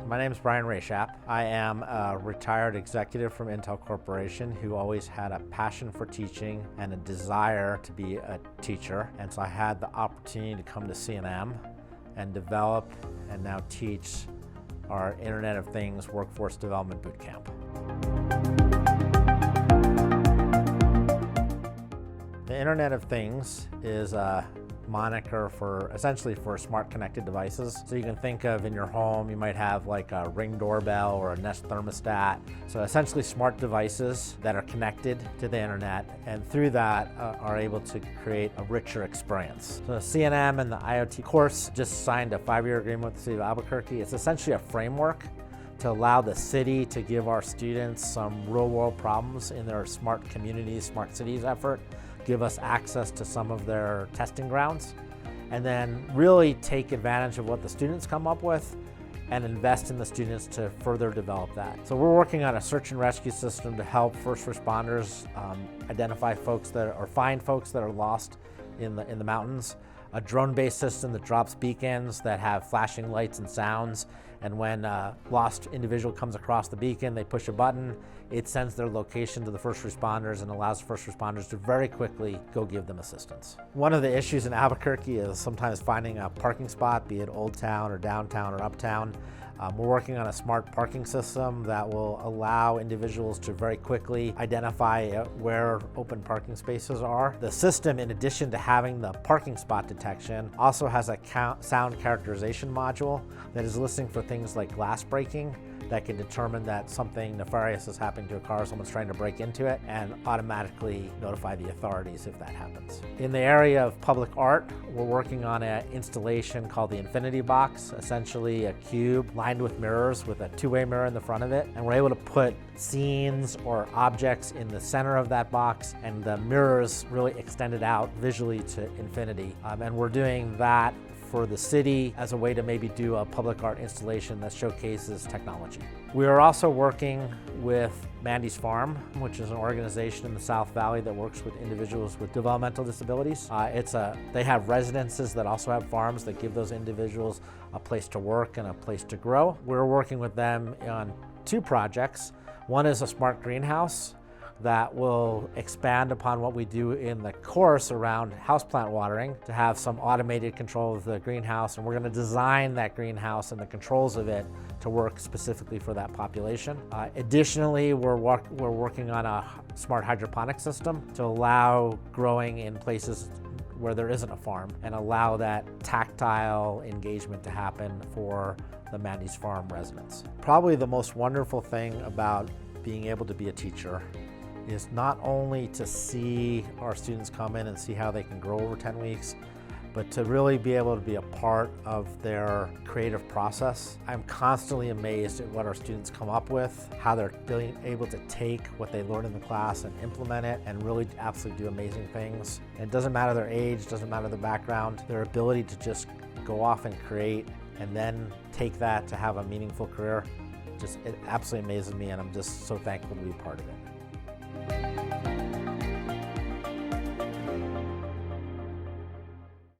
My name is Brian Rayshap. I am a retired executive from Intel Corporation who always had a passion for teaching and a desire to be a teacher. And so I had the opportunity to come to C&M and develop and now teach our Internet of Things Workforce Development Bootcamp. The Internet of Things is a moniker for essentially for smart connected devices. So you can think of in your home, you might have like a Ring doorbell or a Nest thermostat. So essentially smart devices that are connected to the internet and through that are able to create a richer experience. So C&M and the IoT course just signed a 5-year agreement with the city of Albuquerque. It's essentially a framework to allow the city to give our students some real world problems in their smart communities, smart cities effort, give us access to some of their testing grounds, and then really take advantage of what the students come up with and invest in the students to further develop that. So we're working on a search and rescue system to help first responders identify folks that or find folks that are lost in the mountains, a drone-based system that drops beacons that have flashing lights and sounds, and when a lost individual comes across the beacon, they push a button, it sends their location to the first responders and allows first responders to very quickly go give them assistance. One of the issues in Albuquerque is sometimes finding a parking spot, be it Old Town or downtown or uptown. We're working on a smart parking system that will allow individuals to very quickly identify where open parking spaces are. The system, in addition to having the parking spot detection, also has a sound characterization module that is listening for things like glass breaking that can determine that something nefarious is happening to a car, someone's trying to break into it, and automatically notify the authorities if that happens. In the area of public art, we're working on an installation called the Infinity Box, essentially a cube lined with mirrors with a two-way mirror in the front of it, and we're able to put scenes or objects in the center of that box, and the mirrors really extended out visually to infinity. And we're doing that for the city as a way to maybe do a public art installation that showcases technology. We are also working with Mandy's Farm, which is an organization in the South Valley that works with individuals with developmental disabilities. They have residences that also have farms that give those individuals a place to work and a place to grow. We're working with them on 2 projects. One is a smart greenhouse that will expand upon what we do in the course around houseplant watering to have some automated control of the greenhouse, and we're going to design that greenhouse and the controls of it to work specifically for that population. Additionally, we're working on a smart hydroponic system to allow growing in places where there isn't a farm and allow that tactile engagement to happen for the Mandy's Farm residents. Probably the most wonderful thing about being able to be a teacher is not only to see our students come in and see how they can grow over 10 weeks, but to really be able to be a part of their creative process. I'm constantly amazed at what our students come up with, how they're being able to take what they learn in the class and implement it and really absolutely do amazing things. And it doesn't matter their age, doesn't matter their background, their ability to just go off and create and then take that to have a meaningful career, it absolutely amazes me, and I'm just so thankful to be part of it.